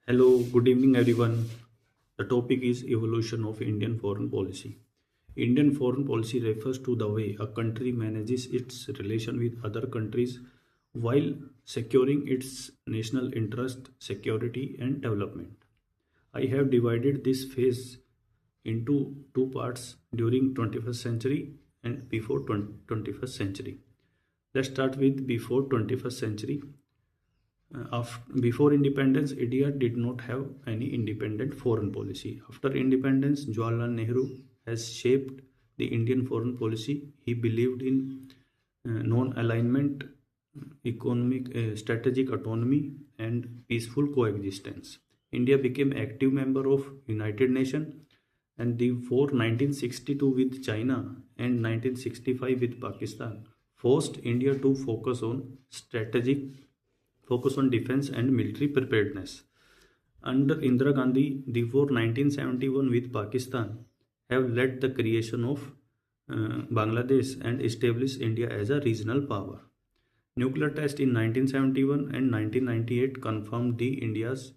Hello, good evening, everyone. The topic is evolution of Indian foreign policy. Indian foreign policy refers to the way a country manages its relation with other countries while securing its national interest, security, and development. I have divided this phase into two parts during 21st century and before 21st century. Let's start with before 21st century. Before independence, India did not have any independent foreign policy. After independence, Jawaharlal Nehru has shaped the Indian foreign policy. He believed in non-alignment, economic, strategic autonomy, and peaceful coexistence. India became active member of United Nations and the for 1962 with China and 1965 with Pakistan forced India to focus on defense and military preparedness. Under Indira Gandhi, the war 1971 with Pakistan have led the creation of Bangladesh and established India as a regional power. Nuclear test in 1971 and 1998 confirmed the India's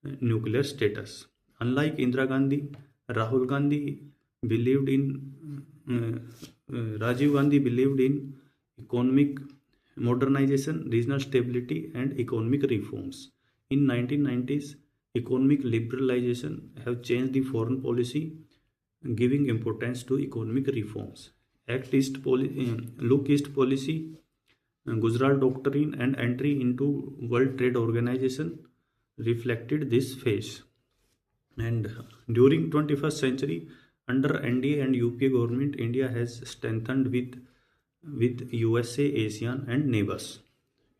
nuclear status. Unlike Indira Gandhi, Rahul Gandhi believed in Rajiv Gandhi believed in economic modernization, regional stability, and economic reforms. In 1990s, economic liberalization have changed the foreign policy, giving importance to economic reforms. Look East policy, Gujarat Doctrine, and entry into World Trade Organization reflected this phase. And during 21st century, under NDA and UPA government, India has strengthened with USA, ASEAN, and neighbors.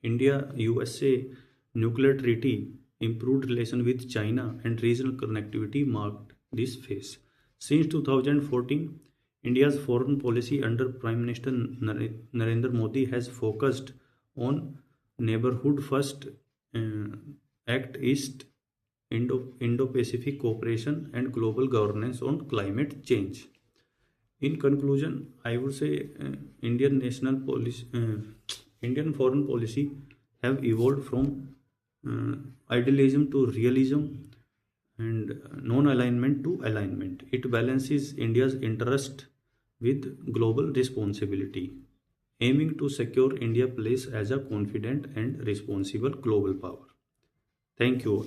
India USA nuclear treaty, improved relation with China, and regional connectivity marked this phase. Since 2014, India's foreign policy under Prime Minister Narendra Modi has focused on neighborhood first, Act East, Indo-Pacific cooperation, and global governance on climate change. In conclusion, I would say Indian foreign policy have evolved from idealism to realism and non-alignment to alignment. It balances India's interest with global responsibility, aiming to secure India's place as a confident and responsible global power. Thank you all.